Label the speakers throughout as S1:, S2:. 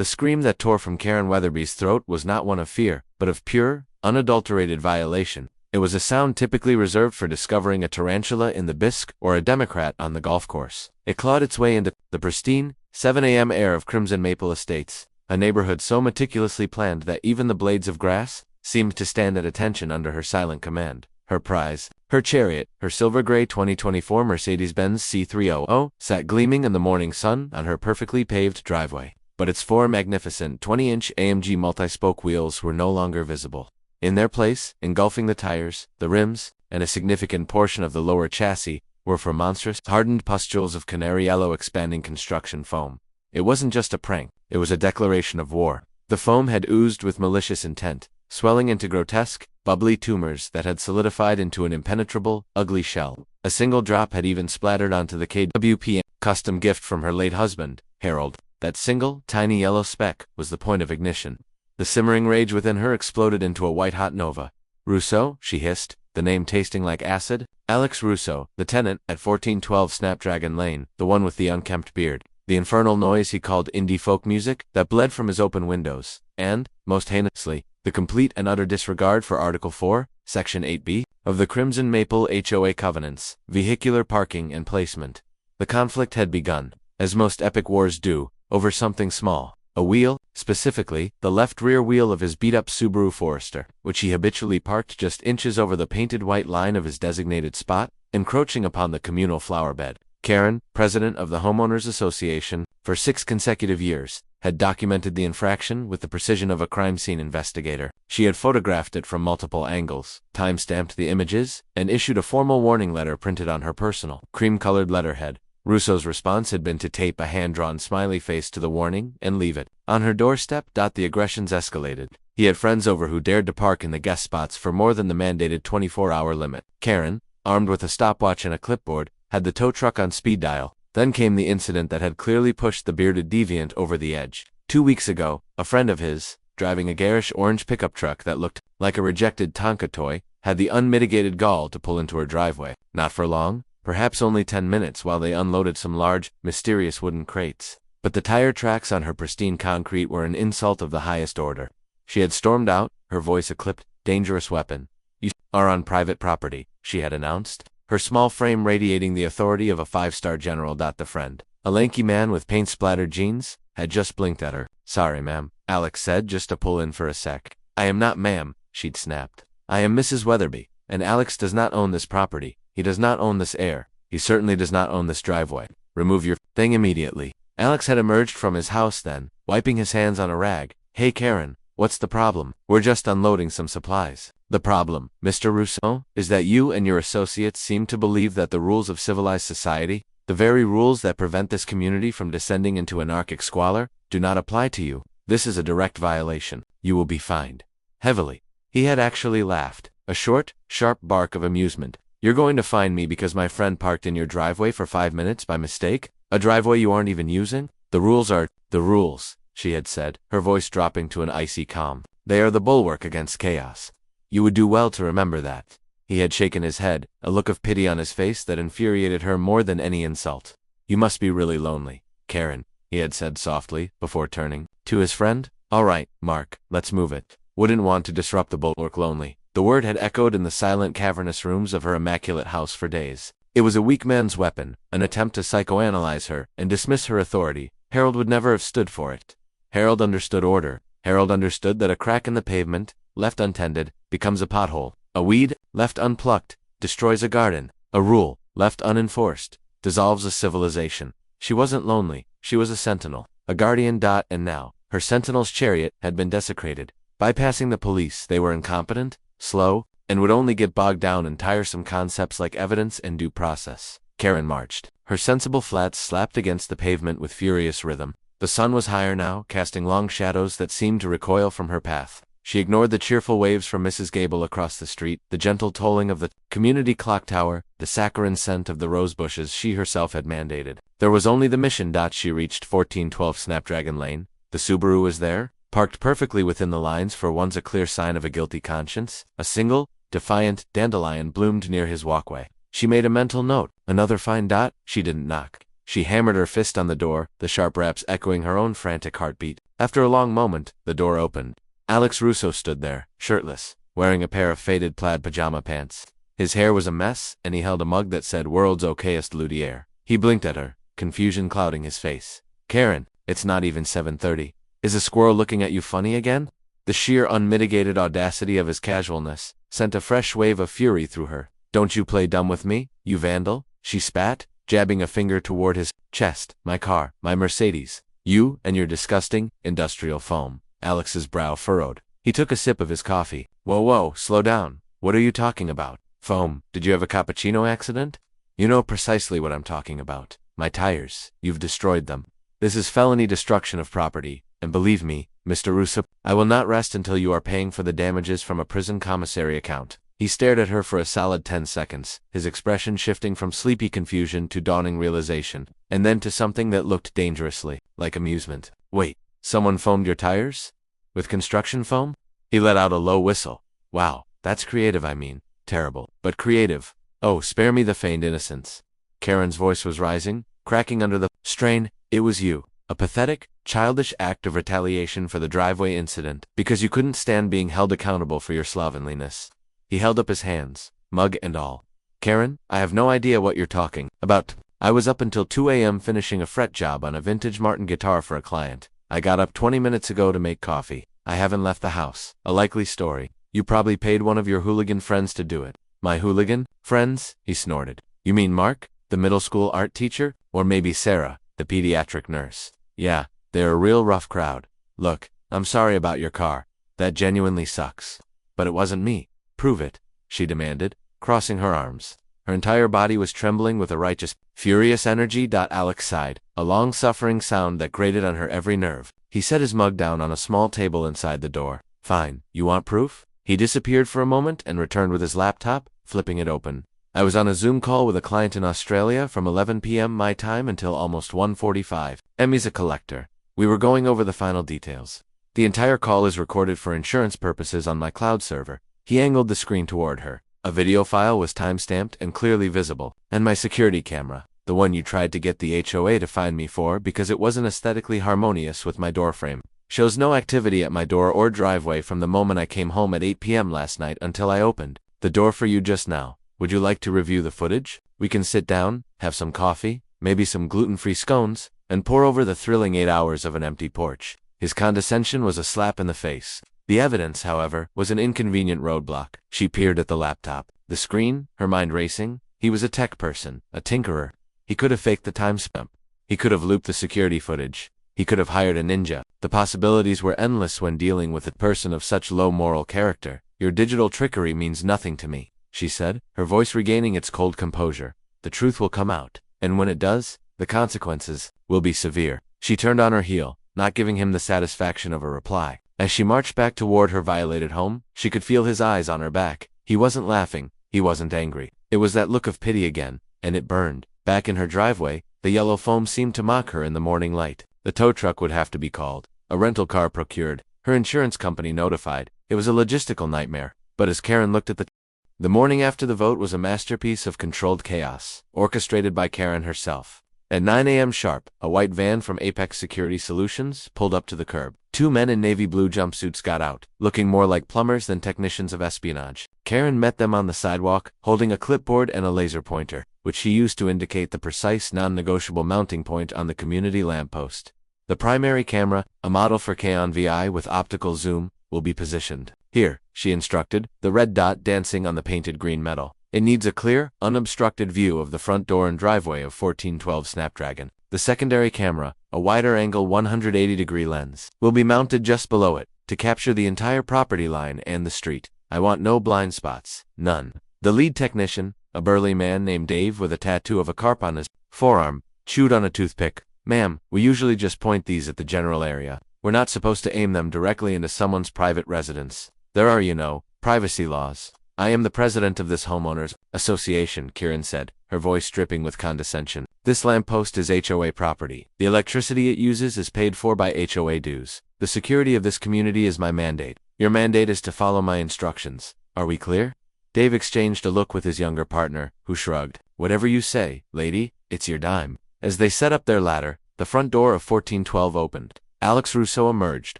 S1: The scream that tore from Karen Weatherby's throat was not one of fear, but of pure, unadulterated violation. It was a sound typically reserved for discovering a tarantula in the bisque or a Democrat on the golf course. It clawed its way into the pristine, 7 a.m. air of Crimson Maple Estates, a neighborhood so meticulously planned that even the blades of grass seemed to stand at attention under her silent command. Her prize, her chariot, her silver-gray 2024 Mercedes-Benz C300, sat gleaming in the morning sun on her perfectly paved driveway. But its four magnificent 20-inch AMG multi-spoke wheels were no longer visible. In their place, engulfing the tires, the rims, and a significant portion of the lower chassis, were four monstrous, hardened pustules of canary yellow expanding construction foam. It wasn't just a prank, it was a declaration of war. The foam had oozed with malicious intent, swelling into grotesque, bubbly tumors that had solidified into an impenetrable, ugly shell. A single drop had even splattered onto the KWP custom gift from her late husband, Harold. That single, tiny yellow speck was the point of ignition. The simmering rage within her exploded into a white-hot nova. "Rousseau," she hissed, the name tasting like acid. Alex Rousseau, the tenant at 1412 Snapdragon Lane, the one with the unkempt beard. The infernal noise he called indie folk music that bled from his open windows. And, most heinously, the complete and utter disregard for Article 4, Section 8b, of the Crimson Maple HOA Covenants, vehicular parking and placement. The conflict had begun, as most epic wars do, over something small. A wheel, specifically, the left rear wheel of his beat-up Subaru Forester, which he habitually parked just inches over the painted white line of his designated spot, encroaching upon the communal flower bed. Karen, president of the Homeowners Association, for 6 consecutive years, had documented the infraction with the precision of a crime scene investigator. She had photographed it from multiple angles, time-stamped the images, and issued a formal warning letter printed on her personal, cream-colored letterhead. Rousseau's response had been to tape a hand-drawn smiley face to the warning and leave it on her doorstep. The aggressions escalated. He had friends over who dared to park in the guest spots for more than the mandated 24-hour limit. Karen, armed with a stopwatch and a clipboard, had the tow truck on speed dial. Then came the incident that had clearly pushed the bearded deviant over the edge. 2 weeks ago, a friend of his, driving a garish orange pickup truck that looked like a rejected Tonka toy, had the unmitigated gall to pull into her driveway. Not for long. Perhaps only 10 minutes while they unloaded some large, mysterious wooden crates. But the tire tracks on her pristine concrete were an insult of the highest order. She had stormed out, her voice a clipped, dangerous weapon. "You are on private property," she had announced, her small frame radiating the authority of a 5-star general. The friend, a lanky man with paint-splattered jeans, had just blinked at her. "Sorry, ma'am," Alex said, just to pull in for a sec. "I am not ma'am," she'd snapped. "I am Mrs. Weatherby, and Alex does not own this property. He does not own this air. He certainly does not own this driveway. Remove your thing immediately." Alex had emerged from his house then, wiping his hands on a rag. "Hey Karen, what's the problem? We're just unloading some supplies." "The problem, Mr. Rousseau, is that you and your associates seem to believe that the rules of civilized society, the very rules that prevent this community from descending into anarchic squalor, do not apply to you. This is a direct violation. You will be fined. Heavily." He had actually laughed, a short, sharp bark of amusement. "You're going to fine me because my friend parked in your driveway for 5 minutes by mistake? A driveway you aren't even using? The rules are the rules," she had said, her voice dropping to an icy calm. "They are the bulwark against chaos. You would do well to remember that." He had shaken his head, a look of pity on his face that infuriated her more than any insult. "You must be really lonely, Karen," he had said softly, before turning to his friend. "All right, Mark, let's move it. Wouldn't want to disrupt the bulwark lonely." The word had echoed in the silent, cavernous rooms of her immaculate house for days. It was a weak man's weapon, an attempt to psychoanalyze her and dismiss her authority. Harold would never have stood for it. Harold understood order. Harold understood that a crack in the pavement, left untended, becomes a pothole. A weed, left unplucked, destroys a garden. A rule, left unenforced, dissolves a civilization. She wasn't lonely. She was a sentinel, a guardian. And now, her sentinel's chariot had been desecrated. Bypassing the police, they were incompetent, slow, and would only get bogged down in tiresome concepts like evidence and due process. Karen marched. Her sensible flats slapped against the pavement with furious rhythm. The sun was higher now, casting long shadows that seemed to recoil from her path. She ignored the cheerful waves from Mrs. Gable across the street, the gentle tolling of the community clock tower, the saccharine scent of the rose bushes she herself had mandated. There was only the mission. She reached 1412 Snapdragon Lane. The Subaru was there, parked perfectly within the lines for once, a clear sign of a guilty conscience. A single, defiant dandelion bloomed near his walkway. She made a mental note. Another fine. She didn't knock. She hammered her fist on the door, the sharp raps echoing her own frantic heartbeat. After a long moment, the door opened. Alex Russo stood there, shirtless, wearing a pair of faded plaid pajama pants. His hair was a mess, and he held a mug that said "World's Okayest Luthier." He blinked at her, confusion clouding his face. "Karen, it's not even 7:30. Is a squirrel looking at you funny again?" The sheer unmitigated audacity of his casualness sent a fresh wave of fury through her. "Don't you play dumb with me, you vandal?" she spat, jabbing a finger toward his chest. "My car, my Mercedes. You and your disgusting, industrial foam." Alex's brow furrowed. He took a sip of his coffee. Whoa, slow down. What are you talking about? Foam? Did you have a cappuccino accident? You know precisely what I'm talking about. My tires. You've destroyed them. This is felony destruction of property, and believe me, Mr. Russo, I will not rest until you are paying for the damages from a prison commissary account. He stared at her for a solid 10 seconds, his expression shifting from sleepy confusion to dawning realization, and then to something that looked dangerously like amusement. "Wait, someone foamed your tires? With construction foam?" He let out a low whistle. "Wow, that's creative, I mean. Terrible, but creative. Oh, spare me the feigned innocence." Karen's voice was rising, cracking under the strain. "It was you. A pathetic, childish act of retaliation for the driveway incident, because you couldn't stand being held accountable for your slovenliness." He held up his hands, mug and all. "Karen, I have no idea what you're talking about. I was up until 2 a.m. finishing a fret job on a vintage Martin guitar for a client. I got up 20 minutes ago to make coffee. I haven't left the house." "A likely story. You probably paid one of your hooligan friends to do it." "My hooligan friends?" he snorted. "You mean Mark, the middle school art teacher? Or maybe Sarah, the pediatric nurse? Yeah, they're a real rough crowd. Look, I'm sorry about your car. That genuinely sucks. But it wasn't me. Prove it," she demanded, crossing her arms. Her entire body was trembling with a righteous, furious energy. Alex sighed, a long-suffering sound that grated on her every nerve. He set his mug down on a small table inside the door. "Fine, you want proof?" He disappeared for a moment and returned with his laptop, flipping it open. "I was on a Zoom call with a client in Australia from 11 p.m. my time until almost 1:45. Emmy's a collector. We were going over the final details. The entire call is recorded for insurance purposes on my cloud server." He angled the screen toward her. A video file was time-stamped and clearly visible. "And my security camera, the one you tried to get the HOA to find me for because it wasn't aesthetically harmonious with my doorframe, shows no activity at my door or driveway from the moment I came home at 8 p.m. last night until I opened the door for you just now. Would you like to review the footage? We can sit down, have some coffee, maybe some gluten-free scones, and pour over the thrilling 8 hours of an empty porch." His condescension was a slap in the face. The evidence, however, was an inconvenient roadblock. She peered at the laptop, the screen, her mind racing. He was a tech person, a tinkerer. He could have faked the timestamp. He could have looped the security footage. He could have hired a ninja. The possibilities were endless when dealing with a person of such low moral character. "Your digital trickery means nothing to me," she said, her voice regaining its cold composure. "The truth will come out, and when it does, the consequences will be severe." She turned on her heel, not giving him the satisfaction of a reply. As she marched back toward her violated home, she could feel his eyes on her back. He wasn't laughing, he wasn't angry. It was that look of pity again, and it burned. Back in her driveway, the yellow foam seemed to mock her in the morning light. The tow truck would have to be called, a rental car procured, her insurance company notified. It was a logistical nightmare. But as Karen looked at the morning after the vote was a masterpiece of controlled chaos, orchestrated by Karen herself. At 9 a.m. sharp, a white van from Apex Security Solutions pulled up to the curb. 2 men in navy blue jumpsuits got out, looking more like plumbers than technicians of espionage. Karen met them on the sidewalk, holding a clipboard and a laser pointer, which she used to indicate the precise non-negotiable mounting point on the community lamppost. "The primary camera, a model for K-on VI with optical zoom, will be positioned here," she instructed, the red dot dancing on the painted green metal. "It needs a clear, unobstructed view of the front door and driveway of 1412 Snapdragon. The secondary camera, a wider-angle 180-degree lens, will be mounted just below it, to capture the entire property line and the street. I want no blind spots. None." The lead technician, a burly man named Dave with a tattoo of a carp on his forearm, chewed on a toothpick. "Ma'am, we usually just point these at the general area. We're not supposed to aim them directly into someone's private residence. There are, privacy laws." "I am the president of this homeowners association," Kieran said, her voice dripping with condescension. "This lamppost is HOA property. The electricity it uses is paid for by HOA dues. The security of this community is my mandate. Your mandate is to follow my instructions. Are we clear?" Dave exchanged a look with his younger partner, who shrugged. "Whatever you say, lady, it's your dime." As they set up their ladder, the front door of 1412 opened. Alex Russo emerged,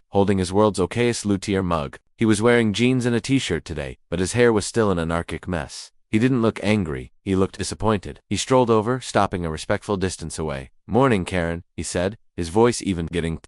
S1: holding his world's okayest luthier mug. He was wearing jeans and a t-shirt today, but his hair was still an anarchic mess. He didn't look angry, he looked disappointed. He strolled over, stopping a respectful distance away. "Morning, Karen," he said, his voice even getting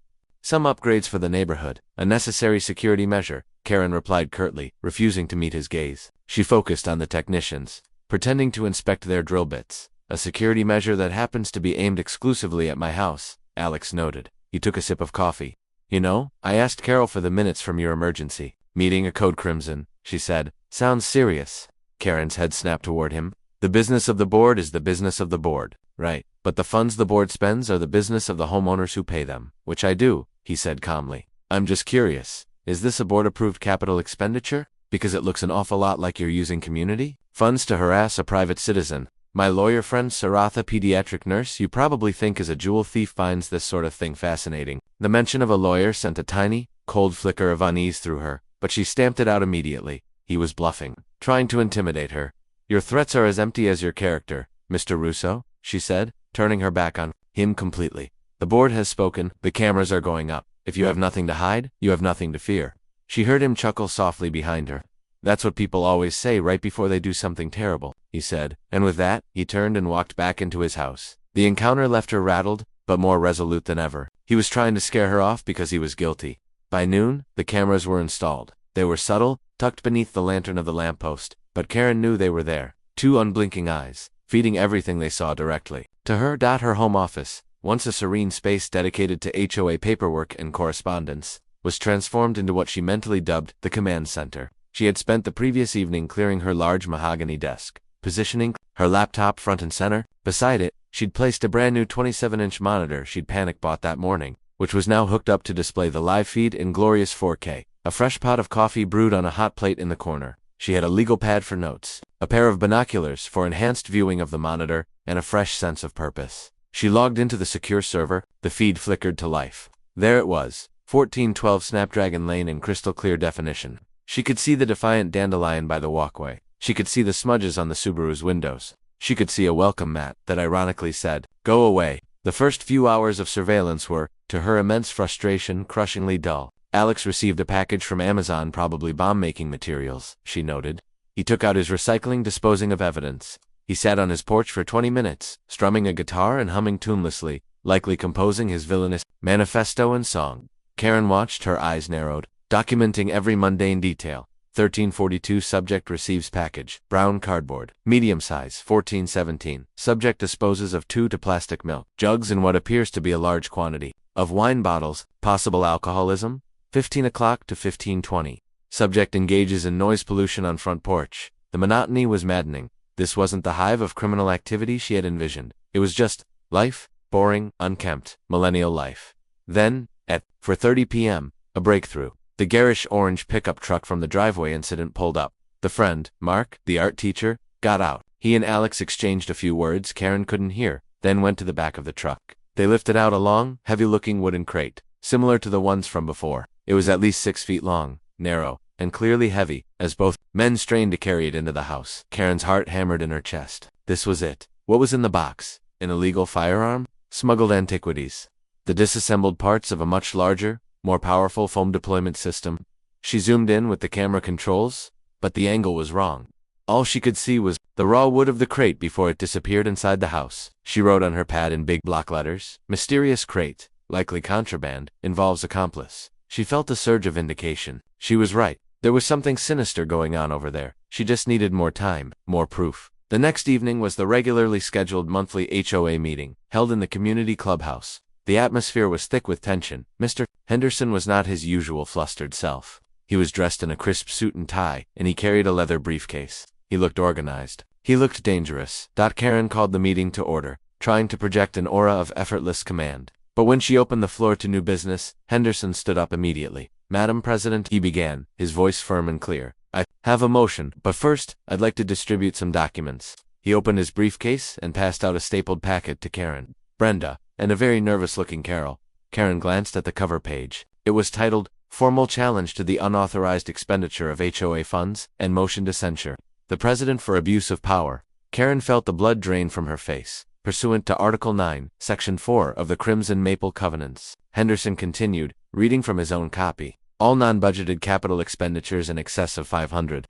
S1: "Some upgrades for the neighborhood. A necessary security measure," Karen replied curtly, refusing to meet his gaze. She focused on the technicians, pretending to inspect their drill bits. "A security measure that happens to be aimed exclusively at my house," Alex noted. He took a sip of coffee. "You know, I asked Carol for the minutes from your emergency meeting at Code Crimson," she said. "Sounds serious." Karen's head snapped toward him. "The business of the board is the business of the board, right? But the funds the board spends are the business of the homeowners who pay them, which I do," he said calmly. "I'm just curious, is this a board-approved capital expenditure? Because it looks an awful lot like you're using community funds to harass a private citizen. My lawyer friend Saratha, pediatric nurse you probably think is a jewel thief, finds this sort of thing fascinating." The mention of a lawyer sent a tiny, cold flicker of unease through her, but she stamped it out immediately. He was bluffing, trying to intimidate her. "Your threats are as empty as your character, Mr. Russo," she said, turning her back on him completely. "The board has spoken, the cameras are going up. If you have nothing to hide, you have nothing to fear." She heard him chuckle softly behind her. "That's what people always say right before they do something terrible," he said, and with that, he turned and walked back into his house. The encounter left her rattled, but more resolute than ever. He was trying to scare her off because he was guilty. By noon, the cameras were installed. They were subtle, tucked beneath the lantern of the lamppost, but Karen knew they were there. Two unblinking eyes, feeding everything they saw directly to her. Her home office, once a serene space dedicated to HOA paperwork and correspondence, was transformed into what she mentally dubbed the command center. She had spent the previous evening clearing her large mahogany desk, positioning her laptop front and center. Beside it, she'd placed a brand new 27-inch monitor she'd panic bought that morning, which was now hooked up to display the live feed in glorious 4K. A fresh pot of coffee brewed on a hot plate in the corner. She had a legal pad for notes, a pair of binoculars for enhanced viewing of the monitor, and a fresh sense of purpose. She logged into the secure server. The feed flickered to life. There it was, 1412 Snapdragon Lane in crystal clear definition. She could see the defiant dandelion by the walkway. She could see the smudges on the Subaru's windows. She could see a welcome mat that ironically said, "Go away." The first few hours of surveillance were, to her immense frustration, crushingly dull. Alex received a package from Amazon, probably bomb-making materials, she noted. He took out his recycling, disposing of evidence. He sat on his porch for 20 minutes, strumming a guitar and humming tunelessly, likely composing his villainous manifesto and song. Karen watched, her eyes narrowed, documenting every mundane detail. 1342 Subject receives package, brown cardboard, medium size, 1417. Subject disposes of 2 plastic milk jugs and what appears to be a large quantity of wine bottles, possible alcoholism. 15 o'clock to 15:20. Subject engages in noise pollution on front porch. The monotony was maddening. This wasn't the hive of criminal activity she had envisioned. It was just life, boring, unkempt, millennial life. Then, at 4:30 p.m., a breakthrough. The garish orange pickup truck from the driveway incident pulled up. The friend, Mark, the art teacher, got out. He and Alex exchanged a few words Karen couldn't hear, then went to the back of the truck. They lifted out a long, heavy-looking wooden crate, similar to the ones from before. It was at least 6 feet long, narrow, and clearly heavy, as both men strained to carry it into the house. Karen's heart hammered in her chest. This was it. What was in the box? An illegal firearm? Smuggled antiquities? The disassembled parts of a much larger, more powerful foam deployment system? She zoomed in with the camera controls, but the angle was wrong. All she could see was the raw wood of the crate before it disappeared inside the house. She wrote on her pad in big block letters, "Mysterious crate, likely contraband, involves accomplice." She felt a surge of vindication. She was right. There was something sinister going on over there. She just needed more time, more proof. The next evening was the regularly scheduled monthly HOA meeting, held in the community clubhouse. The atmosphere was thick with tension. Mr. Henderson was not his usual flustered self. He was dressed in a crisp suit and tie, and he carried a leather briefcase. He looked organized. He looked dangerous. Karen called the meeting to order, trying to project an aura of effortless command. But when she opened the floor to new business, Henderson stood up immediately. "Madam President," he began, his voice firm and clear, "I have a motion, but first, I'd like to distribute some documents." He opened his briefcase and passed out a stapled packet to Karen, Brenda, and a very nervous-looking Carol. Karen glanced at the cover page. It was titled, "Formal Challenge to the Unauthorized Expenditure of HOA Funds and Motion to Censure the President for Abuse of Power." Karen felt the blood drain from her face. pursuant to Article 9, Section 4 of the Crimson Maple Covenants. Henderson continued, reading from his own copy. All non-budgeted capital expenditures in excess of $500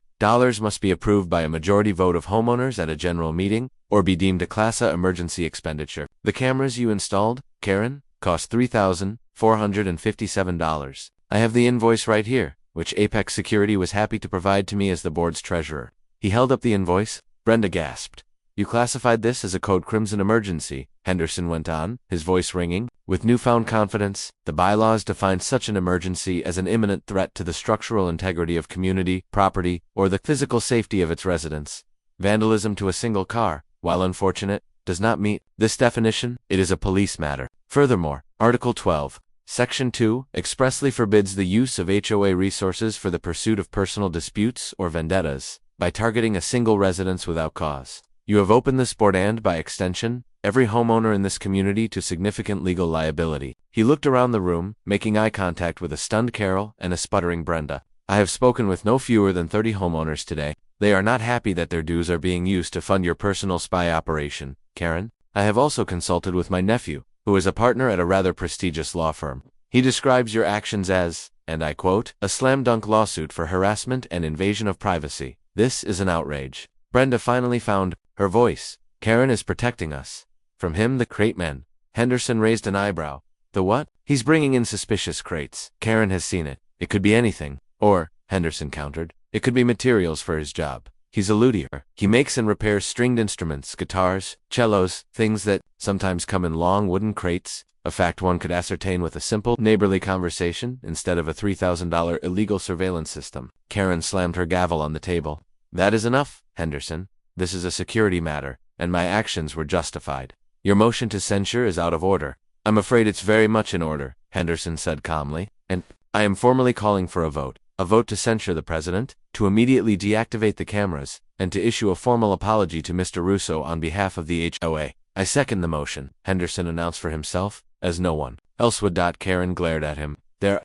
S1: must be approved by a majority vote of homeowners at a general meeting, or be deemed a Class A emergency expenditure. The cameras you installed, Karen, cost $3,457. I have the invoice right here, which Apex Security was happy to provide to me as the board's treasurer. He held up the invoice. Brenda gasped. You classified this as a Code Crimson emergency, Henderson went on, his voice ringing. With newfound confidence, the bylaws define such an emergency as an imminent threat to the structural integrity of community, property, or the physical safety of its residents. Vandalism to a single car, while unfortunate, does not meet this definition. It is a police matter. Furthermore, Article 12, Section 2, expressly forbids the use of HOA resources for the pursuit of personal disputes or vendettas, by targeting a single residence without cause. You have opened this board and, by extension, every homeowner in this community to significant legal liability. He looked around the room, making eye contact with a stunned Carol and a sputtering Brenda. I have spoken with no fewer than 30 homeowners today. They are not happy that their dues are being used to fund your personal spy operation, Karen. I have also consulted with my nephew, who is a partner at a rather prestigious law firm. He describes your actions as, and I quote, a slam-dunk lawsuit for harassment and invasion of privacy. This is an outrage. Brenda finally found her voice. Karen is protecting us from him, the crate man. Henderson raised an eyebrow. The what? He's bringing in suspicious crates. Karen has seen it. It could be anything. Or, Henderson countered, it could be materials for his job. He's a luthier. He makes and repairs stringed instruments, guitars, cellos, things that sometimes come in long wooden crates, a fact one could ascertain with a simple, neighborly conversation instead of a $3,000 illegal surveillance system. Karen slammed her gavel on the table. That is enough, Henderson. This is a security matter, and my actions were justified. Your motion to censure is out of order. I'm afraid it's very much in order, Henderson said calmly, and I am formally calling for a vote to censure the president, to immediately deactivate the cameras, and to issue a formal apology to Mr. Russo on behalf of the HOA. I second the motion, Henderson announced for himself, as no one else would. Karen glared at him. The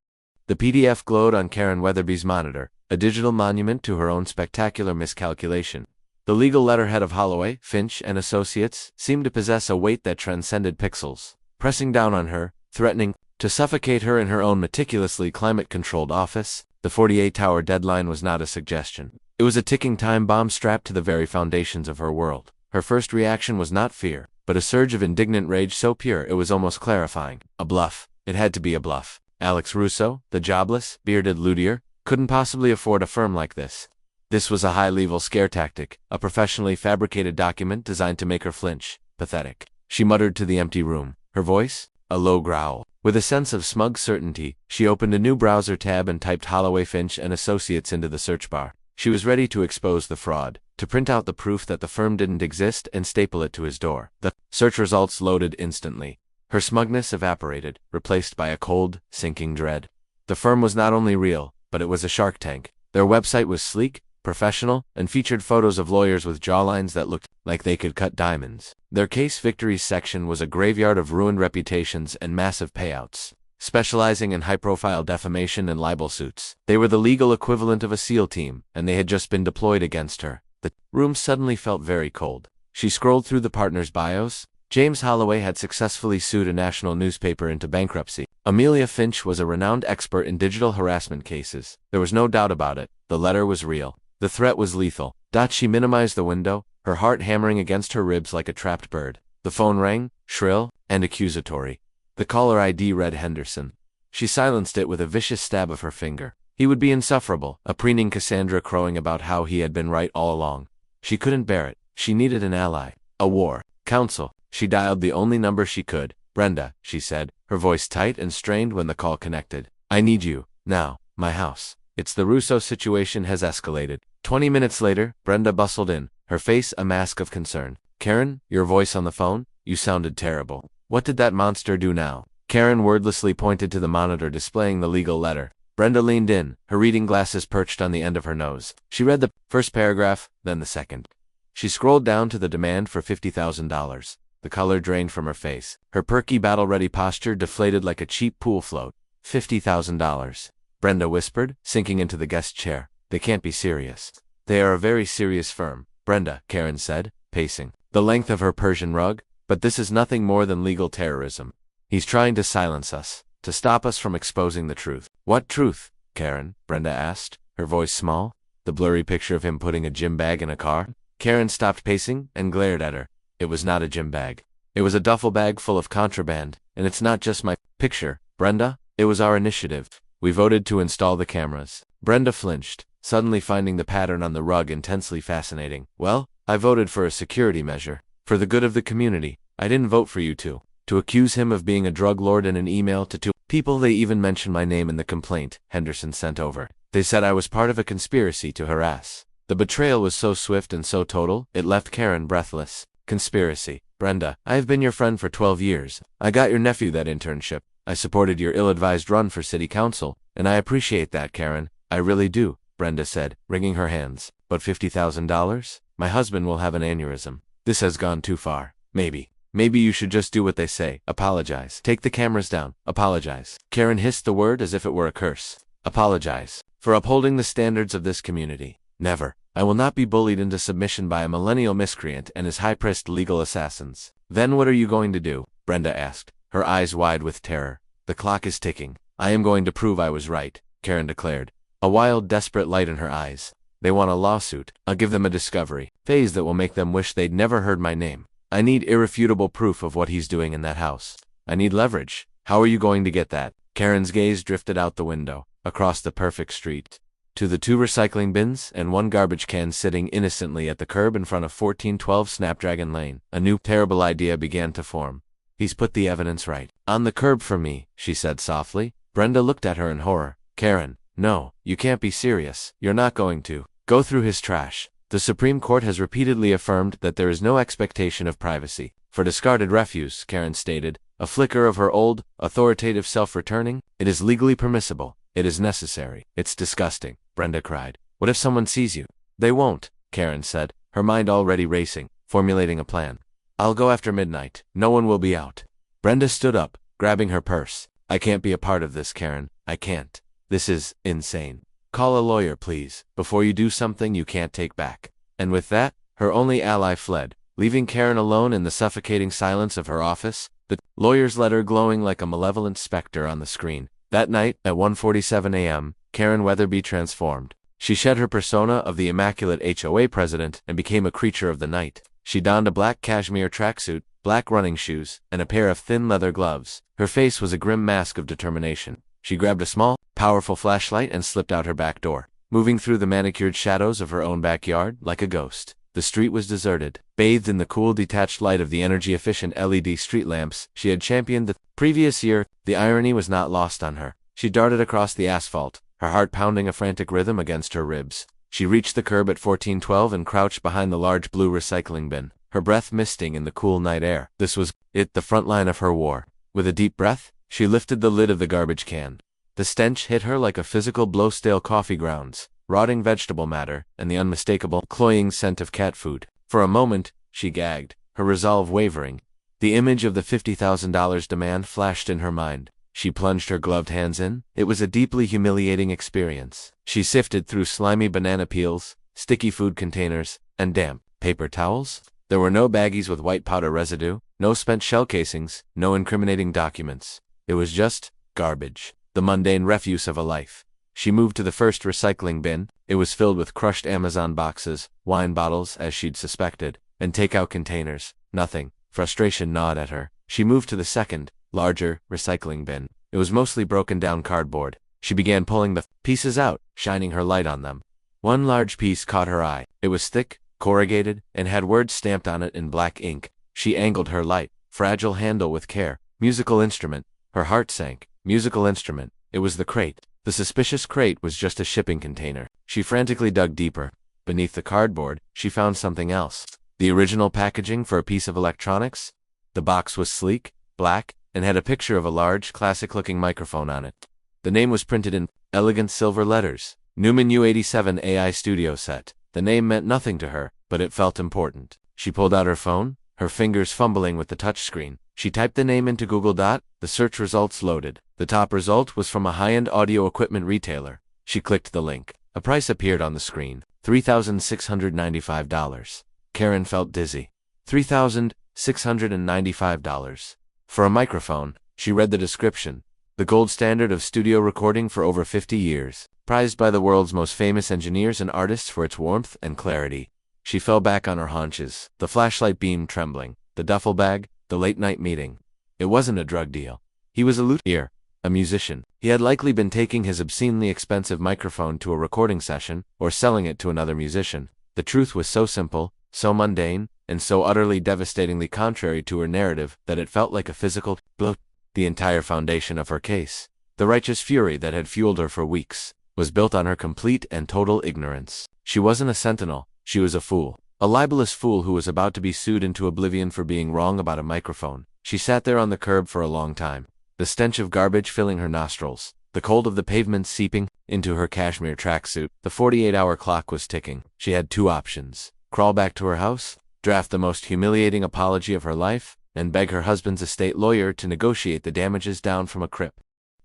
S1: PDF glowed on Karen Weatherby's monitor, a digital monument to her own spectacular miscalculation. The legal letterhead of Holloway, Finch, and Associates seemed to possess a weight that transcended pixels, pressing down on her, threatening to suffocate her in her own meticulously climate-controlled office. The 48-hour deadline was not a suggestion. It was a ticking time bomb strapped to the very foundations of her world. Her first reaction was not fear, but a surge of indignant rage so pure it was almost clarifying. A bluff. It had to be a bluff. Alex Russo, the jobless, bearded luthier, couldn't possibly afford a firm like this. This was a high-level scare tactic, a professionally fabricated document designed to make her flinch. Pathetic. She muttered to the empty room. Her voice? A low growl. With a sense of smug certainty, she opened a new browser tab and typed Holloway, Finch and Associates into the search bar. She was ready to expose the fraud, to print out the proof that the firm didn't exist and staple it to his door. The search results loaded instantly. Her smugness evaporated, replaced by a cold, sinking dread. The firm was not only real, but it was a Shark Tank. Their website was sleek, professional, and featured photos of lawyers with jawlines that looked like they could cut diamonds. Their case victories section was a graveyard of ruined reputations and massive payouts. Specializing in high-profile defamation and libel suits, they were the legal equivalent of a SEAL team, and they had just been deployed against her. The room suddenly felt very cold. She scrolled through the partners' bios. James Holloway had successfully sued a national newspaper into bankruptcy. Amelia Finch was a renowned expert in digital harassment cases. There was no doubt about it. The letter was real. The threat was lethal. She minimized the window, her heart hammering against her ribs like a trapped bird. The phone rang, shrill and accusatory. The caller ID read Henderson. She silenced it with a vicious stab of her finger. He would be insufferable, a preening Cassandra crowing about how he had been right all along. She couldn't bear it. She needed an ally. A war counsel. She dialed the only number she could. Brenda, she said, her voice tight and strained when the call connected. I need you, now, my house. It's the Russo situation has escalated. 20 minutes later, Brenda bustled in, her face a mask of concern. Karen, your voice on the phone? You sounded terrible. What did that monster do now? Karen wordlessly pointed to the monitor displaying the legal letter. Brenda leaned in, her reading glasses perched on the end of her nose. She read the first paragraph, then the second. She scrolled down to the demand for $50,000. The color drained from her face. Her perky battle-ready posture deflated like a cheap pool float. $50,000. Brenda whispered, sinking into the guest chair. They can't be serious. They are a very serious firm. Brenda, Karen said, pacing the length of her Persian rug. But this is nothing more than legal terrorism. He's trying to silence us, to stop us from exposing the truth. What truth, Karen? Brenda asked, her voice small. The blurry picture of him putting a gym bag in a car? Karen stopped pacing and glared at her. It was not a gym bag. It was a duffel bag full of contraband, and it's not just my picture, Brenda. It was our initiative. We voted to install the cameras. Brenda flinched, suddenly finding the pattern on the rug intensely fascinating. Well, I voted for a security measure. For the good of the community. I didn't vote for you two. To accuse him of being a drug lord in an email to two people. They even mentioned my name in the complaint Henderson sent over. They said I was part of a conspiracy to harass. The betrayal was so swift and so total, it left Karen breathless. Conspiracy. Brenda, I have been your friend for 12 years. I got your nephew that internship. I supported your ill-advised run for city council, and I appreciate that, Karen. I really do, Brenda said, wringing her hands. But $50,000? My husband will have an aneurysm. This has gone too far. Maybe you should just do what they say. Apologize. Take the cameras down. Apologize. Karen hissed the word as if it were a curse. Apologize. For upholding the standards of this community. Never. I will not be bullied into submission by a millennial miscreant and his high-priced legal assassins. Then what are you going to do? Brenda asked, her eyes wide with terror. The clock is ticking. I am going to prove I was right, Karen declared, a wild, desperate light in her eyes. They want a lawsuit. I'll give them a discovery phase that will make them wish they'd never heard my name. I need irrefutable proof of what he's doing in that house. I need leverage. How are you going to get that? Karen's gaze drifted out the window, across the perfect street, to the 2 recycling bins and 1 garbage can sitting innocently at the curb in front of 1412 Snapdragon Lane. A new, terrible idea began to form. He's put the evidence right on the curb for me, she said softly. Brenda looked at her in horror. Karen, no, you can't be serious. You're not going to go through his trash. The Supreme Court has repeatedly affirmed that there is no expectation of privacy for discarded refuse, Karen stated, a flicker of her old, authoritative self returning. It is legally permissible. It is necessary. It's disgusting, Brenda cried. What if someone sees you? They won't, Karen said, her mind already racing, formulating a plan. I'll go after midnight. No one will be out. Brenda stood up, grabbing her purse. I can't be a part of this, Karen. I can't. This is insane. Call a lawyer, please, before you do something you can't take back. And with that, her only ally fled, leaving Karen alone in the suffocating silence of her office, the lawyer's letter glowing like a malevolent specter on the screen. That night, at 1:47 a.m., Karen Weatherby transformed. She shed her persona of the immaculate HOA president and became a creature of the night. She donned a black cashmere tracksuit, black running shoes, and a pair of thin leather gloves. Her face was a grim mask of determination. She grabbed a small, powerful flashlight and slipped out her back door, moving through the manicured shadows of her own backyard like a ghost. The street was deserted, bathed in the cool, detached light of the energy-efficient LED street lamps she had championed the previous year. The irony was not lost on her. She darted across the asphalt, her heart pounding a frantic rhythm against her ribs. She reached the curb at 1412 and crouched behind the large blue recycling bin, her breath misting in the cool night air. This was it, the front line of her war. With a deep breath, she lifted the lid of the garbage can. The stench hit her like a physical blow. Stale coffee grounds, rotting vegetable matter, and the unmistakable, cloying scent of cat food. For a moment, she gagged, her resolve wavering. The image of the $50,000 demand flashed in her mind. She plunged her gloved hands in. It was a deeply humiliating experience. She sifted through slimy banana peels, sticky food containers, and damp paper towels. There were no baggies with white powder residue, no spent shell casings, no incriminating documents. It was just garbage, the mundane refuse of a life. She moved to the first recycling bin. It was filled with crushed Amazon boxes, wine bottles, as she'd suspected, and takeout containers. Nothing. Frustration gnawed at her. She moved to the second, larger, recycling bin. It was mostly broken down cardboard. She began pulling the pieces out, shining her light on them. One large piece caught her eye. It was thick, corrugated, and had words stamped on it in black ink. She angled her light, fragile handle with care. Musical instrument. Her heart sank. Musical instrument. It was the crate. The suspicious crate was just a shipping container. She frantically dug deeper. Beneath the cardboard, she found something else. The original packaging for a piece of electronics. The box was sleek, black, and had a picture of a large, classic-looking microphone on it. The name was printed in elegant silver letters. Newman U87 AI Studio Set. The name meant nothing to her, but it felt important. She pulled out her phone, her fingers fumbling with the touchscreen. She typed the name into Google. The search results loaded. The top result was from a high-end audio equipment retailer. She clicked the link. A price appeared on the screen. $3,695. Karen felt dizzy. $3,695. $695. For a microphone, she read the description. The gold standard of studio recording for over 50 years, prized by the world's most famous engineers and artists for its warmth and clarity. She fell back on her haunches, the flashlight beam trembling, the duffel bag, the late-night meeting. It wasn't a drug deal. He was a luthier, a musician. He had likely been taking his obscenely expensive microphone to a recording session, or selling it to another musician. The truth was so simple, so mundane, and so utterly devastatingly contrary to her narrative that it felt like a physical blow. The entire foundation of her case, the righteous fury that had fueled her for weeks, was built on her complete and total ignorance. She wasn't a sentinel, she was a fool. A libelous fool who was about to be sued into oblivion for being wrong about a microphone. She sat there on the curb for a long time, the stench of garbage filling her nostrils, the cold of the pavement seeping into her cashmere tracksuit. The 48-hour clock was ticking. She had two options: crawl back to her house, draft the most humiliating apology of her life, and beg her husband's estate lawyer to negotiate the damages down from a crip.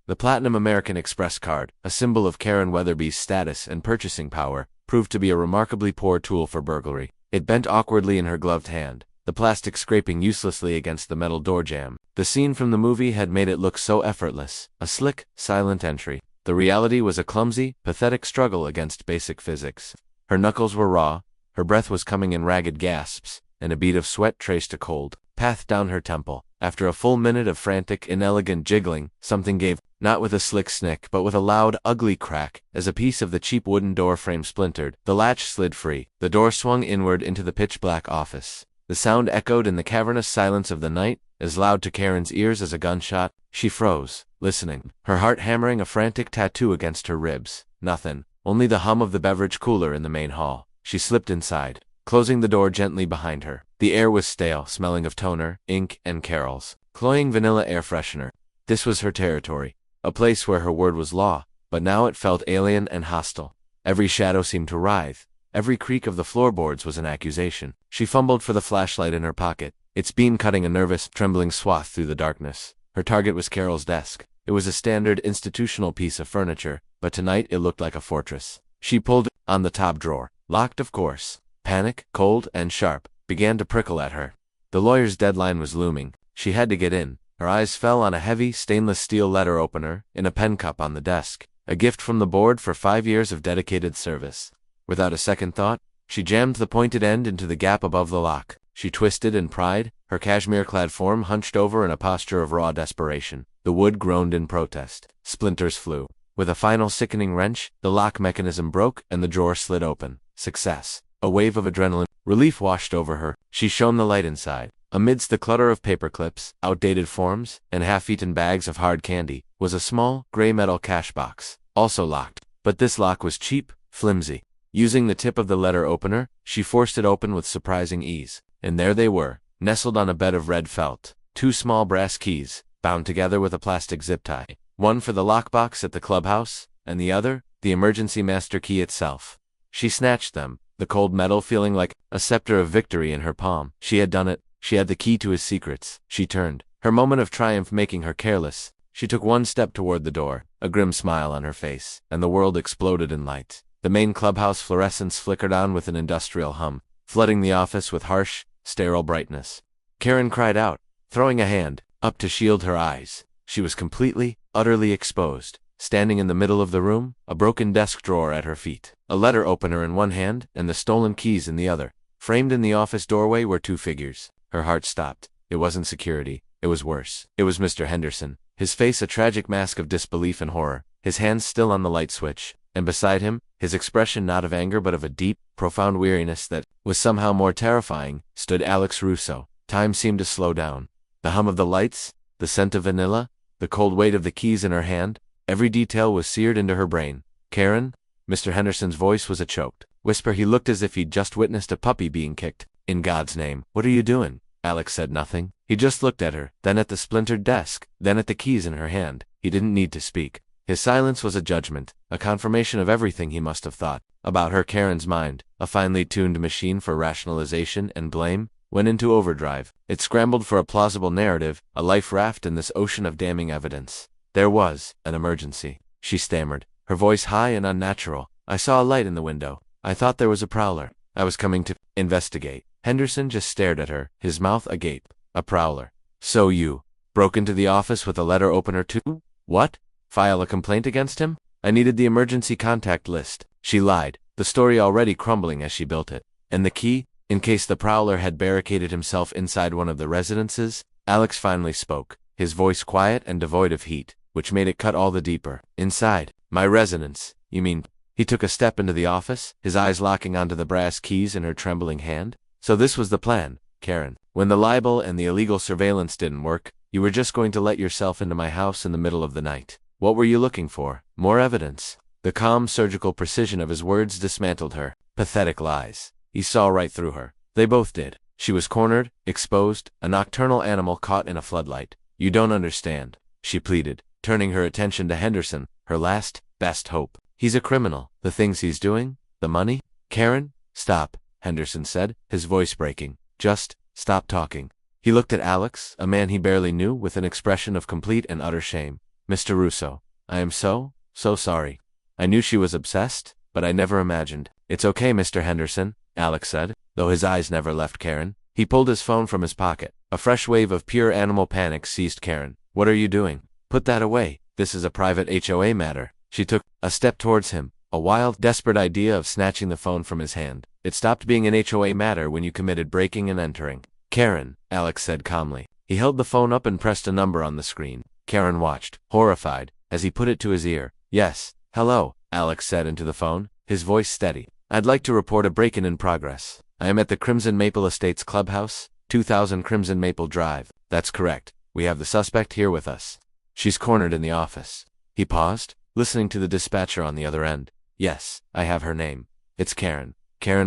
S1: The Platinum American Express card, a symbol of Karen Weatherby's status and purchasing power, proved to be a remarkably poor tool for burglary. It bent awkwardly in her gloved hand, the plastic scraping uselessly against the metal door jamb. The scene from the movie had made it look so effortless, a slick, silent entry. The reality was a clumsy, pathetic struggle against basic physics. Her knuckles were raw, her breath was coming in ragged gasps, and a bead of sweat traced a cold path down her temple. After a full minute of frantic, inelegant jiggling, something gave, not with a slick snick but with a loud, ugly crack, as a piece of the cheap wooden door frame splintered. The latch slid free. The door swung inward into the pitch-black office. The sound echoed in the cavernous silence of the night, as loud to Karen's ears as a gunshot. She froze, listening, her heart hammering a frantic tattoo against her ribs. Nothing, only the hum of the beverage cooler in the main hall. She slipped inside, closing the door gently behind her. The air was stale, smelling of toner, ink, and Carol's cloying vanilla air freshener. This was her territory, a place where her word was law, but now it felt alien and hostile. Every shadow seemed to writhe. Every creak of the floorboards was an accusation. She fumbled for the flashlight in her pocket, its beam cutting a nervous, trembling swath through the darkness. Her target was Carol's desk. It was a standard institutional piece of furniture, but tonight it looked like a fortress. She pulled on the top drawer, locked of course. Panic, cold and sharp, began to prickle at her. The lawyer's deadline was looming. She had to get in. Her eyes fell on a heavy, stainless steel letter opener in a pen cup on the desk, a gift from the board for 5 years of dedicated service. Without a second thought, she jammed the pointed end into the gap above the lock. She twisted and pried, her cashmere-clad form hunched over in a posture of raw desperation. The wood groaned in protest. Splinters flew. With a final sickening wrench, the lock mechanism broke and the drawer slid open. Success. A wave of adrenaline. Relief washed over her. She shone the light inside. Amidst the clutter of paperclips, outdated forms, and half-eaten bags of hard candy, was a small, gray metal cash box, also locked. But this lock was cheap, flimsy. Using the tip of the letter opener, she forced it open with surprising ease. And there they were, nestled on a bed of red felt. 2 small brass keys, bound together with a plastic zip tie. One for the lockbox at the clubhouse, and the other, the emergency master key itself. She snatched them, the cold metal feeling like a scepter of victory in her palm. She had done it. She had the key to his secrets. She turned, her moment of triumph making her careless. She took one step toward the door, a grim smile on her face, and the world exploded in light. The main clubhouse fluorescence flickered on with an industrial hum, flooding the office with harsh, sterile brightness. Karen cried out, throwing a hand up to shield her eyes. She was completely, utterly exposed. Standing in the middle of the room, a broken desk drawer at her feet, a letter opener in one hand and the stolen keys in the other. Framed in the office doorway were 2 figures. Her heart stopped. It wasn't security. It was worse. It was Mr. Henderson, his face a tragic mask of disbelief and horror, his hands still on the light switch, and beside him, his expression not of anger but of a deep, profound weariness that was somehow more terrifying, stood Alex Russo. Time seemed to slow down. The hum of the lights, the scent of vanilla, the cold weight of the keys in her hand, every detail was seared into her brain. Karen? Mr. Henderson's voice was a choked whisper. He looked as if he'd just witnessed a puppy being kicked. In God's name, what are you doing? Alex said nothing. He just looked at her, then at the splintered desk, then at the keys in her hand. He didn't need to speak. His silence was a judgment, a confirmation of everything he must have thought about her. Karen's mind, a finely tuned machine for rationalization and blame, went into overdrive. It scrambled for a plausible narrative, a life raft in this ocean of damning evidence. There was an emergency, she stammered, her voice high and unnatural. I saw a light in the window. I thought there was a prowler. I was coming to investigate. Henderson just stared at her, his mouth agape. A prowler. So you broke into the office with a letter opener too? What? File a complaint against him? I needed the emergency contact list. She lied, the story already crumbling as she built it. And the key? In case the prowler had barricaded himself inside one of the residences, Alex finally spoke, his voice quiet and devoid of heat, which made it cut all the deeper. Inside my residence, you mean? He took a step into the office, his eyes locking onto the brass keys in her trembling hand. So this was the plan, Karen. When the libel and the illegal surveillance didn't work, you were just going to let yourself into my house in the middle of the night. What were you looking for? More evidence? The calm, surgical precision of his words dismantled her pathetic lies. He saw right through her. They both did. She was cornered, exposed, a nocturnal animal caught in a floodlight. You don't understand, she pleaded, turning her attention to Henderson, her last, best hope. He's a criminal. The things he's doing? The money? Karen? Stop, Henderson said, his voice breaking. Just stop talking. He looked at Alex, a man he barely knew, with an expression of complete and utter shame. Mr. Russo, I am so sorry. I knew she was obsessed, but I never imagined. It's okay, Mr. Henderson, Alex said, though his eyes never left Karen. He pulled his phone from his pocket. A fresh wave of pure animal panic seized Karen. What are you doing? Put that away. This is a private HOA matter. She took a step towards him, a wild, desperate idea of snatching the phone from his hand. It stopped being an HOA matter when you committed breaking and entering. Karen, Alex said calmly. He held the phone up and pressed a number on the screen. Karen watched, horrified, as he put it to his ear. Yes, hello, Alex said into the phone, his voice steady. I'd like to report a break-in in progress. I am at the Crimson Maple Estates Clubhouse, 2000 Crimson Maple Drive. That's correct. We have the suspect here with us. She's cornered in the office. He paused, listening to the dispatcher on the other end. Yes, I have her name. It's Karen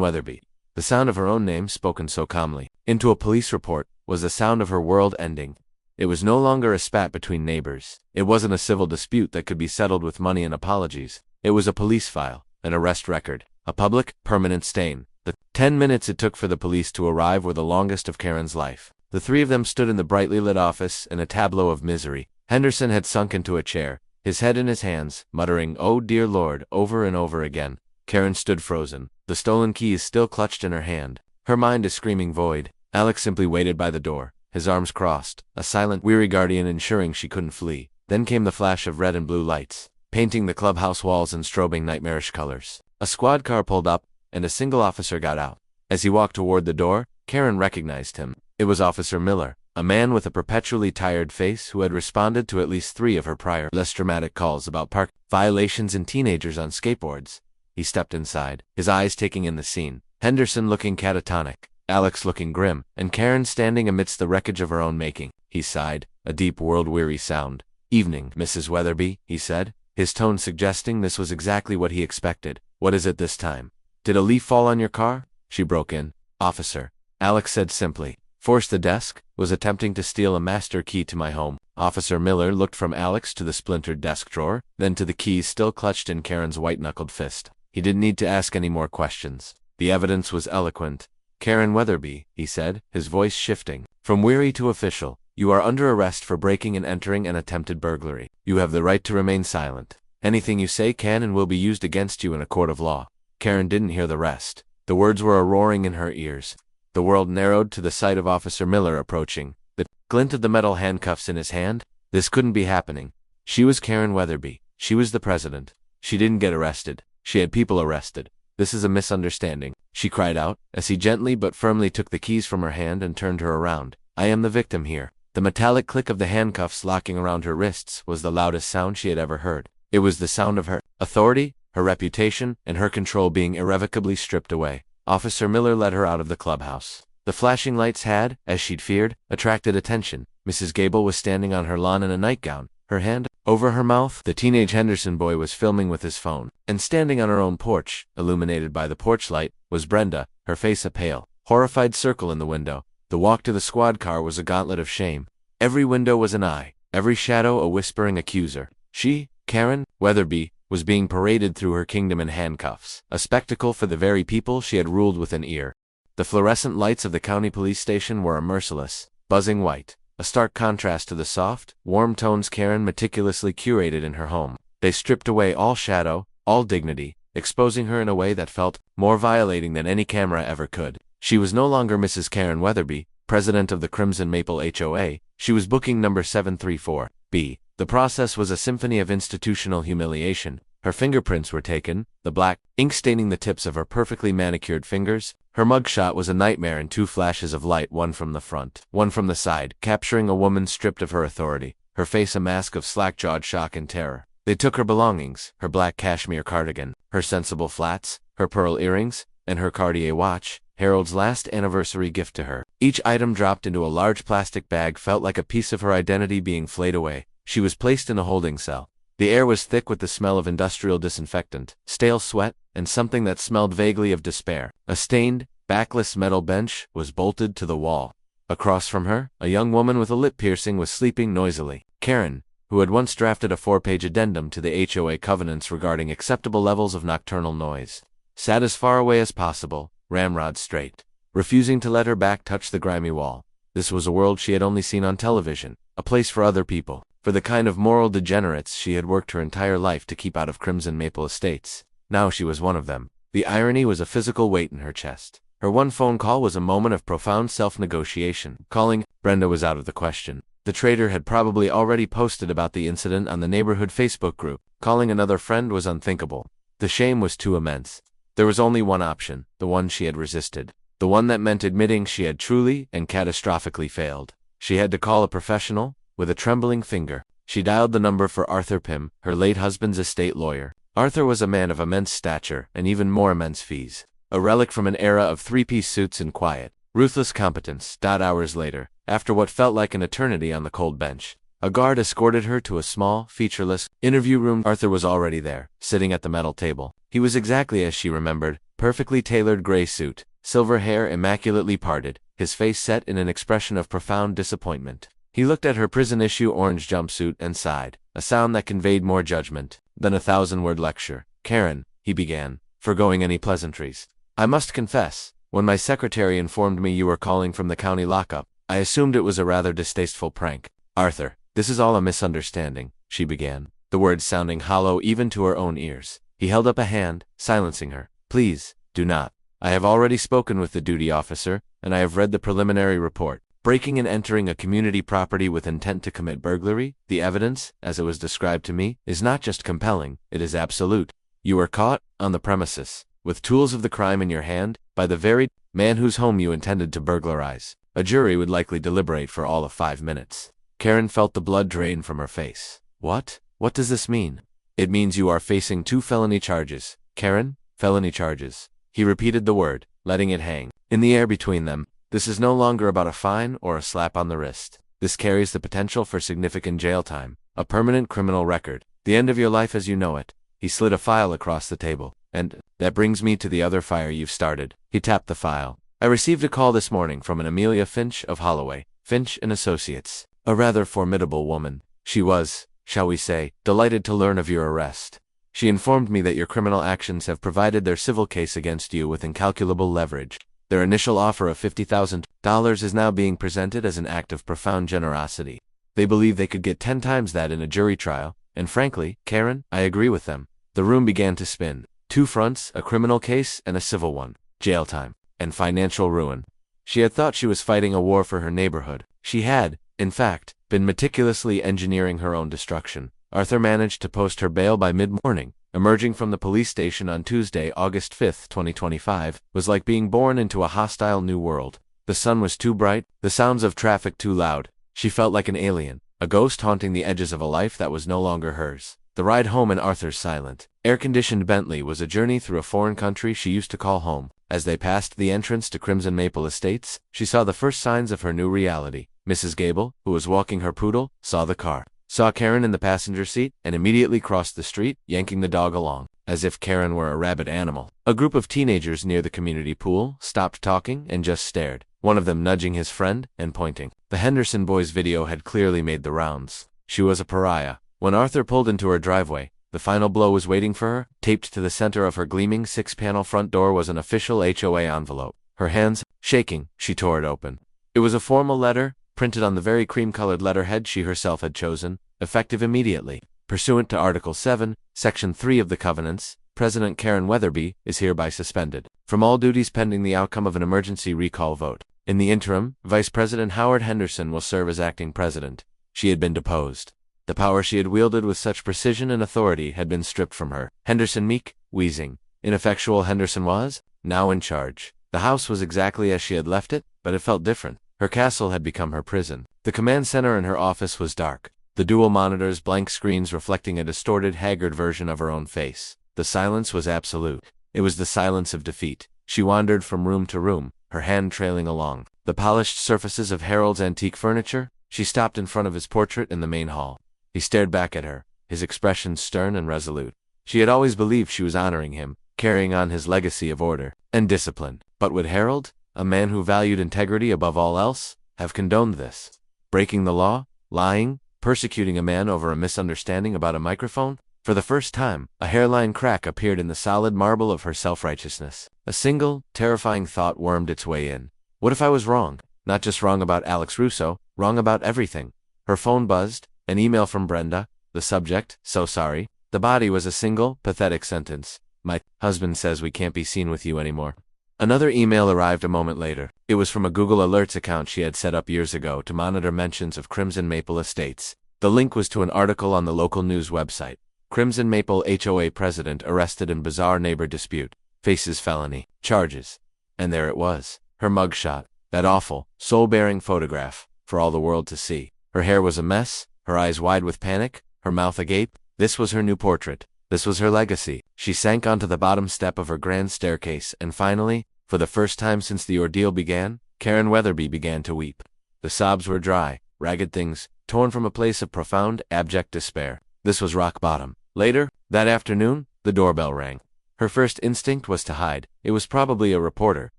S1: Weatherby. The sound of her own name, spoken so calmly, into a police report, was the sound of her world ending. It was no longer a spat between neighbors. It wasn't a civil dispute that could be settled with money and apologies. It was a police file, an arrest record, a public, permanent stain. The 10 minutes it took for the police to arrive were the longest of Karen's life. The three of them stood in the brightly lit office in a tableau of misery. Henderson had sunk into a chair, his head in his hands, muttering, "Oh dear Lord," over and over again. Karen stood frozen, the stolen keys still clutched in her hand. Her mind a screaming void. Alex simply waited by the door, his arms crossed, a silent, weary guardian ensuring she couldn't flee. Then came the flash of red and blue lights, painting the clubhouse walls in strobing nightmarish colors. A squad car pulled up, and a single officer got out. As he walked toward the door, Karen recognized him. It was Officer Miller, a man with a perpetually tired face who had responded to at least 3 of her prior, less dramatic calls about park violations and teenagers on skateboards. He stepped inside, his eyes taking in the scene. Henderson looking catatonic, Alex looking grim, and Karen standing amidst the wreckage of her own making. He sighed, a deep, world-weary sound. "Evening, Mrs. Weatherby," he said, his tone suggesting this was exactly what he expected. "What is it this time?" "Did a leaf fall on your car?" she broke in. "Officer," Alex said simply, "forced the desk, was attempting to steal a master key to my home." Officer Miller looked from Alex to the splintered desk drawer, then to the keys still clutched in Karen's white-knuckled fist. He didn't need to ask any more questions. The evidence was eloquent. "Karen Weatherby," he said, his voice shifting from weary to official, "you are under arrest for breaking and entering an attempted burglary. You have the right to remain silent. Anything you say can and will be used against you in a court of law." Karen didn't hear the rest. The words were a roaring in her ears. The world narrowed to the sight of Officer Miller approaching, the glint of the metal handcuffs in his hand. This couldn't be happening. She was Karen Weatherby. She was the president. She didn't get arrested. She had people arrested. "This is a misunderstanding," she cried out, as he gently but firmly took the keys from her hand and turned her around. "I am the victim here." The metallic click of the handcuffs locking around her wrists was the loudest sound she had ever heard. It was the sound of her authority, her reputation, and her control being irrevocably stripped away. Officer Miller led her out of the clubhouse. The flashing lights had, as she'd feared, attracted attention. Mrs. Gable was standing on her lawn in a nightgown, her hand over her mouth. The teenage Henderson boy was filming with his phone. And standing on her own porch, illuminated by the porch light, was Brenda, her face a pale, horrified circle in the window. The walk to the squad car was a gauntlet of shame. Every window was an eye, every shadow a whispering accuser. She, Karen Weatherby, was being paraded through her kingdom in handcuffs, a spectacle for the very people she had ruled with an ear. The fluorescent lights of the county police station were a merciless, buzzing white, a stark contrast to the soft, warm tones Karen meticulously curated in her home. They stripped away all shadow, all dignity, exposing her in a way that felt more violating than any camera ever could. She was no longer Mrs. Karen Weatherby, president of the Crimson Maple HOA, she was booking number 734B. The process was a symphony of institutional humiliation. Her fingerprints were taken, the black ink staining the tips of her perfectly manicured fingers. Her mugshot was a nightmare in two flashes of light, one from the front, one from the side, capturing a woman stripped of her authority, her face a mask of slack-jawed shock and terror. They took her belongings, her black cashmere cardigan, her sensible flats, her pearl earrings, and her Cartier watch, Harold's last anniversary gift to her. Each item dropped into a large plastic bag felt like a piece of her identity being flayed away. She was placed in a holding cell. The air was thick with the smell of industrial disinfectant, stale sweat, and something that smelled vaguely of despair. A stained, backless metal bench was bolted to the wall. Across from her, a young woman with a lip piercing was sleeping noisily. Karen, who had once drafted a 4-page addendum to the HOA covenants regarding acceptable levels of nocturnal noise, sat as far away as possible, ramrod straight, refusing to let her back touch the grimy wall. This was a world she had only seen on television, a place for other people, for the kind of moral degenerates she had worked her entire life to keep out of Crimson Maple Estates. Now she was one of them. The irony was a physical weight in her chest. Her one phone call was a moment of profound self-negotiation. Calling Brenda was out of the question. The traitor had probably already posted about the incident on the neighborhood Facebook group. Calling another friend was unthinkable. The shame was too immense. There was only one option, the one she had resisted, the one that meant admitting she had truly and catastrophically failed. She had to call a professional. With a trembling finger, she dialed the number for Arthur Pym, her late husband's estate lawyer. Arthur was a man of immense stature and even more immense fees, a relic from an era of three-piece suits and quiet, ruthless competence. Hours later, after what felt like an eternity on the cold bench, a guard escorted her to a small, featureless interview room. Arthur was already there, sitting at the metal table. He was exactly as she remembered, perfectly tailored gray suit, silver hair immaculately parted, his face set in an expression of profound disappointment. He looked at her prison-issue orange jumpsuit and sighed, a sound that conveyed more judgment than a 1,000-word lecture. Karen, he began, foregoing any pleasantries. I must confess, when my secretary informed me you were calling from the county lockup, I assumed it was a rather distasteful prank. Arthur, this is all a misunderstanding, she began, the words sounding hollow even to her own ears. He held up a hand, silencing her. Please, do not. I have already spoken with the duty officer, and I have read the preliminary report. Breaking and entering a community property with intent to commit burglary, the evidence, as it was described to me, is not just compelling, it is absolute. You were caught, on the premises, with tools of the crime in your hand, by the very man whose home you intended to burglarize. A jury would likely deliberate for all of 5 minutes. Karen felt the blood drain from her face. What? What does this mean? It means you are facing 2 felony charges. Karen, felony charges. He repeated the word, letting it hang in the air between them. This is no longer about a fine or a slap on the wrist. This carries the potential for significant jail time, a permanent criminal record, the end of your life as you know it. He slid a file across the table. And that brings me to the other fire you've started. He tapped the file. I received a call this morning from an Amelia Finch of Holloway, Finch and Associates, a rather formidable woman. She was, shall we say, delighted to learn of your arrest. She informed me that your criminal actions have provided their civil case against you with incalculable leverage. Their initial offer of $50,000 is now being presented as an act of profound generosity. They believe they could get 10 times that in a jury trial, and frankly, Karen, I agree with them. The room began to spin. 2 fronts, a criminal case and a civil one, jail time, and financial ruin. She had thought she was fighting a war for her neighborhood. She had, in fact, been meticulously engineering her own destruction. Arthur managed to post her bail by mid-morning. Emerging from the police station on Tuesday, August 5, 2025, was like being born into a hostile new world. The sun was too bright, the sounds of traffic too loud. She felt like an alien, a ghost haunting the edges of a life that was no longer hers. The ride home in Arthur's silent, air-conditioned Bentley was a journey through a foreign country she used to call home. As they passed the entrance to Crimson Maple Estates, she saw the first signs of her new reality. Mrs. Gable, who was walking her poodle, saw the car, saw Karen in the passenger seat, and immediately crossed the street, yanking the dog along, as if Karen were a rabid animal. A group of teenagers near the community pool stopped talking and just stared, one of them nudging his friend and pointing. The Henderson boys' video had clearly made the rounds. She was a pariah. When Arthur pulled into her driveway, the final blow was waiting for her. Taped to the center of her gleaming 6-panel front door was an official HOA envelope. Her hands shaking, she tore it open. It was a formal letter, printed on the very cream-colored letterhead she herself had chosen, effective immediately. Pursuant to Article 7, Section 3 of the Covenants, President Karen Weatherby is hereby suspended from all duties pending the outcome of an emergency recall vote. In the interim, Vice President Howard Henderson will serve as acting president. She had been deposed. The power she had wielded with such precision and authority had been stripped from her. Henderson, meek, wheezing, ineffectual Henderson was now in charge. The house was exactly as she had left it, but it felt different. Her castle had become her prison. The command center in her office was dark, the dual monitors blank screens reflecting a distorted, haggard version of her own face. The silence was absolute. It was the silence of defeat. She wandered from room to room, her hand trailing along the polished surfaces of Harold's antique furniture. She stopped in front of his portrait in the main hall. He stared back at her, his expression stern and resolute. She had always believed she was honoring him, carrying on his legacy of order and discipline. But would Harold, a man who valued integrity above all else, have condoned this? Breaking the law, lying, persecuting a man over a misunderstanding about a microphone? For the first time, a hairline crack appeared in the solid marble of her self-righteousness. A single, terrifying thought wormed its way in. What if I was wrong? Not just wrong about Alex Russo, wrong about everything. Her phone buzzed, an email from Brenda, the subject, so sorry. The body was a single, pathetic sentence. My husband says we can't be seen with you anymore. Another email arrived a moment later. It was from a Google Alerts account she had set up years ago to monitor mentions of Crimson Maple Estates. The link was to an article on the local news website. Crimson Maple HOA president arrested in bizarre neighbor dispute. Faces felony charges. And there it was. Her mugshot. That awful, soul-bearing photograph, for all the world to see. Her hair was a mess, her eyes wide with panic, her mouth agape. This was her new portrait. This was her legacy. She sank onto the bottom step of her grand staircase, and finally, for the first time since the ordeal began, Karen Weatherby began to weep. The sobs were dry, ragged things, torn from a place of profound, abject despair. This was rock bottom. Later, that afternoon, the doorbell rang. Her first instinct was to hide. It was probably a reporter,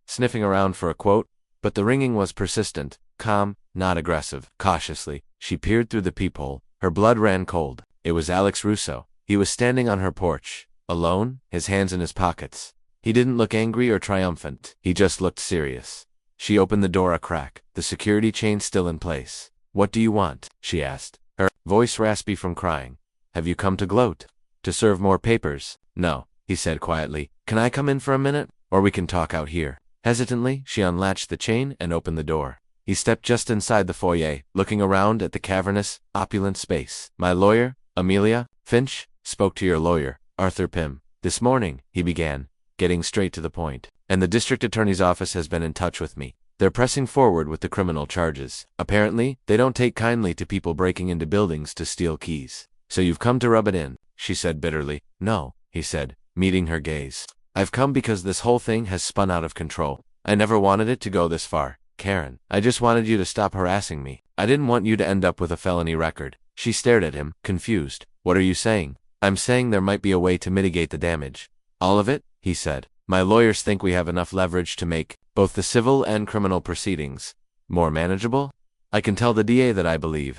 S1: sniffing around for a quote, but the ringing was persistent, calm, not aggressive. Cautiously, she peered through the peephole. Her blood ran cold. It was Alex Russo. He was standing on her porch, alone, his hands in his pockets. He didn't look angry or triumphant. He just looked serious. She opened the door a crack, the security chain still in place. "What do you want?" she asked, her voice raspy from crying. "Have you come to gloat? To serve more papers?" "No," he said quietly. "Can I come in for a minute? Or we can talk out here." Hesitantly, she unlatched the chain and opened the door. He stepped just inside the foyer, looking around at the cavernous, opulent space. "My lawyer, Amelia Finch, spoke to your lawyer, Arthur Pym, this morning," he began, getting straight to the point. "And the district attorney's office has been in touch with me. They're pressing forward with the criminal charges. Apparently, they don't take kindly to people breaking into buildings to steal keys. So you've come to rub it in," she said bitterly. "No," he said, meeting her gaze. "I've come because this whole thing has spun out of control. I never wanted it to go this far, Karen. I just wanted you to stop harassing me. I didn't want you to end up with a felony record." She stared at him, confused. "What are you saying?" "I'm saying there might be a way to mitigate the damage." "All of it?" he said. "My lawyers think we have enough leverage to make both the civil and criminal proceedings more manageable. I can tell the DA that I believe